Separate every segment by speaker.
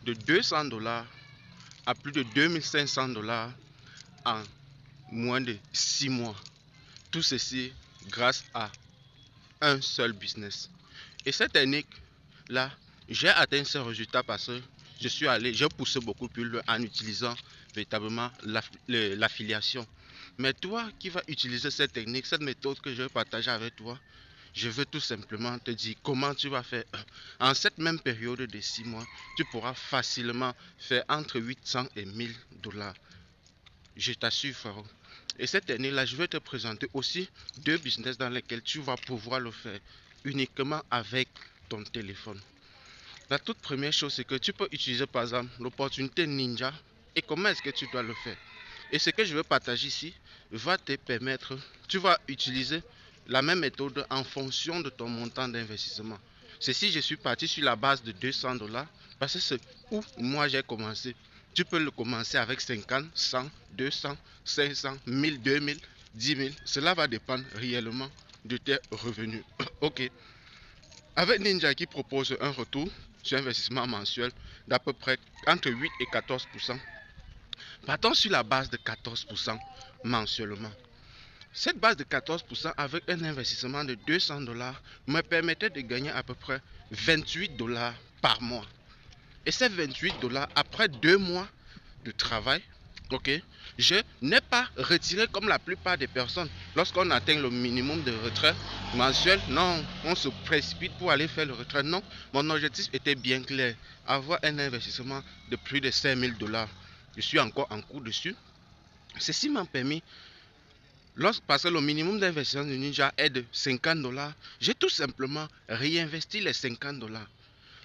Speaker 1: de 200 dollars à plus de 2500 dollars en moins de 6 mois. Tout ceci grâce à un seul business. Et cette technique-là, j'ai atteint ce résultat parce que j'ai poussé beaucoup plus loin en utilisant véritablement l'affiliation. Mais toi qui vas utiliser cette technique, cette méthode que je vais partager avec toi, je veux tout simplement te dire comment tu vas faire. En cette même période de 6 mois, tu pourras facilement faire entre 800 et 1000 dollars. Je t'assure, frérot. Et cette technique-là, je vais te présenter aussi deux business dans lesquels tu vas pouvoir le faire uniquement avec ton téléphone. La toute première chose, c'est que tu peux utiliser par exemple l'opportunité Ninja. Et comment est-ce que tu dois le faire? Et ce que je veux partager ici va te permettre, tu vas utiliser la même méthode en fonction de ton montant d'investissement. Ceci, je suis parti sur la base de 200 dollars parce que c'est où moi j'ai commencé. Tu peux le commencer avec 50, 100, 200, 500, 1000, 2000, 10 000. Cela va dépendre réellement de tes revenus. Ok. Avec Ninja qui propose un retour sur investissement mensuel d'à peu près entre 8 et 14%, partons sur la base de 14% mensuellement. Cette base de 14% avec un investissement de 200 dollars me permettait de gagner à peu près 28 dollars par mois. Et ces 28 dollars, après 2 mois de travail, ok, je n'ai pas retiré comme la plupart des personnes. Lorsqu'on atteint le minimum de retrait mensuel, non, on se précipite pour aller faire le retrait. Non, mon objectif était bien clair, avoir un investissement de plus de 5000 dollars. Je suis encore en cours dessus. Ceci m'a permis, parce que le minimum d'investissement de Ninja est de 50 dollars, j'ai tout simplement réinvesti les 50 dollars.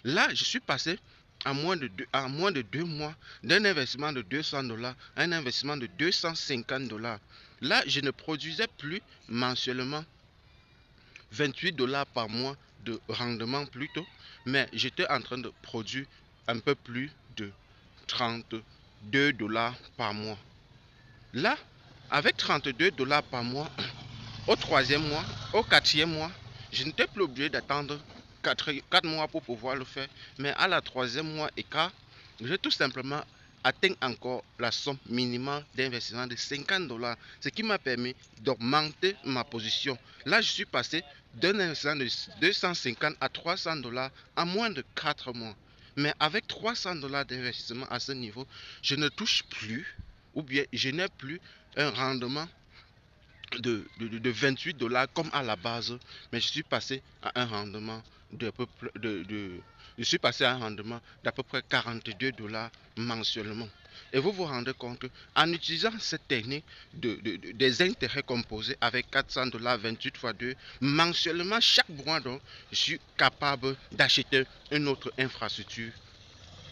Speaker 1: Là, je suis passé à moins de 2 mois d'un investissement de 200 dollars à un investissement de 250 dollars. Là, je ne produisais plus mensuellement 28 dollars par mois de rendement plutôt, mais j'étais en train de produire un peu plus de 32 dollars par mois. Là, avec 32 dollars par mois, au troisième mois, au quatrième mois, je n'étais plus obligé d'attendre 4 mois pour pouvoir le faire. Mais à la troisième mois et quart, j'ai tout simplement atteint encore la somme minimale d'investissement de 50 dollars, ce qui m'a permis d'augmenter ma position. Là, je suis passé d'un investissement de 250 à 300 dollars en moins de 4 mois. Mais avec 300 dollars d'investissement à ce niveau, je ne touche plus, ou bien je n'ai plus un rendement de 28 dollars comme à la base, mais je suis passé à un rendement je suis passé à un rendement d'à peu près 42 dollars mensuellement. Et vous vous rendez compte qu'en utilisant cette technique des intérêts composés avec 400 dollars 28 fois 2 mensuellement chaque mois, donc, je suis capable d'acheter une autre infrastructure,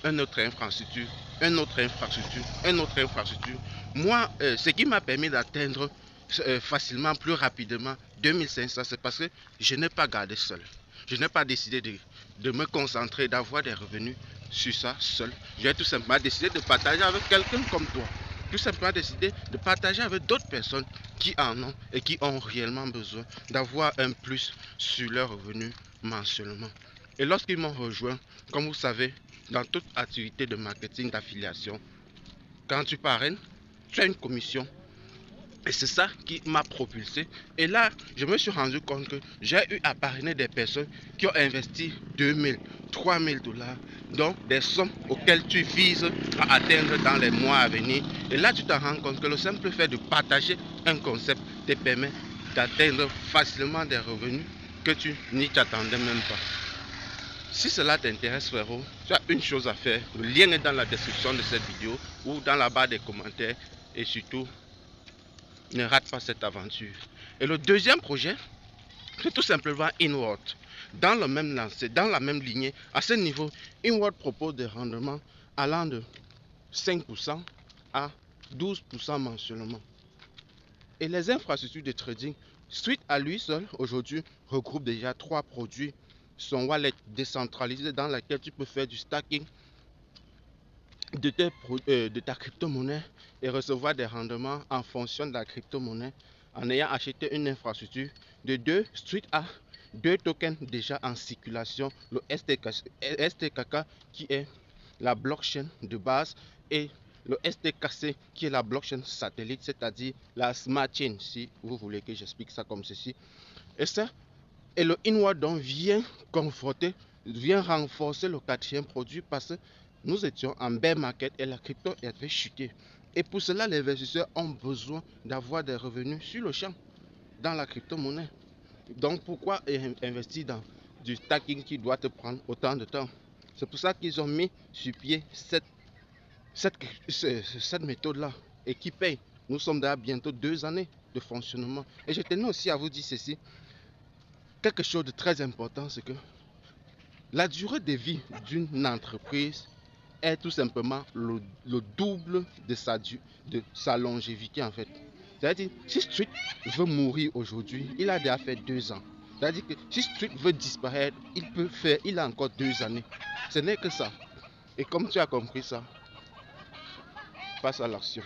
Speaker 1: une autre infrastructure, une autre infrastructure, une autre infrastructure. Moi, ce qui m'a permis d'atteindre facilement, plus rapidement 2500, c'est parce que je n'ai pas gardé seul. Je n'ai pas décidé de me concentrer, d'avoir des revenus sur ça seul. J'ai tout simplement décidé de partager avec quelqu'un comme toi. Tout simplement décidé de partager avec d'autres personnes qui en ont et qui ont réellement besoin d'avoir un plus sur leurs revenus mensuellement. Et lorsqu'ils m'ont rejoint, comme vous savez, dans toute activité de marketing d'affiliation, quand tu parraines, tu as une commission. Et c'est ça qui m'a propulsé. Et là, je me suis rendu compte que j'ai eu à parrainer des personnes qui ont investi 2000, 3000 dollars. Donc, des sommes auxquelles tu vises à atteindre dans les mois à venir. Et là, tu te rends compte que le simple fait de partager un concept te permet d'atteindre facilement des revenus que tu n'y t'attendais même pas. Si cela t'intéresse, frérot, tu as une chose à faire. Le lien est dans la description de cette vidéo ou dans la barre des commentaires. Et surtout, ne rate pas cette aventure. Et le deuxième projet, c'est tout simplement Inward. Dans le même lancé, dans la même lignée, à ce niveau, Inward propose des rendements allant de 5% à 12% mensuellement. Et les infrastructures de trading, suite à lui seul, aujourd'hui, regroupe déjà 3 produits. Son wallet décentralisé dans lequel tu peux faire du stacking de ta crypto-monnaie et recevoir des rendements en fonction de la crypto-monnaie en ayant acheté une infrastructure de 2 suite à 2 tokens déjà en circulation, le STKK qui est la blockchain de base et le STKC qui est la blockchain satellite, c'est-à-dire la smart chain, si vous voulez que j'explique ça comme ceci. Et le Inwadon vient renforcer le quatrième produit parce que nous étions en bear market et la crypto avait chuté. Et pour cela, les investisseurs ont besoin d'avoir des revenus sur le champ, dans la crypto-monnaie. Donc pourquoi investir dans du stacking qui doit te prendre autant de temps? C'est pour ça qu'ils ont mis sur pied cette méthode-là et qui paye. Nous sommes déjà bientôt 2 années de fonctionnement. Et je tenais aussi à vous dire ceci. Quelque chose de très important, c'est que la durée de vie d'une entreprise est tout simplement le double de sa longévité en fait. C'est-à-dire, si Street veut mourir aujourd'hui, il a déjà fait 2 ans. C'est-à-dire que si Street veut disparaître, il a encore 2 années. Ce n'est que ça. Et comme tu as compris ça, passe à l'action.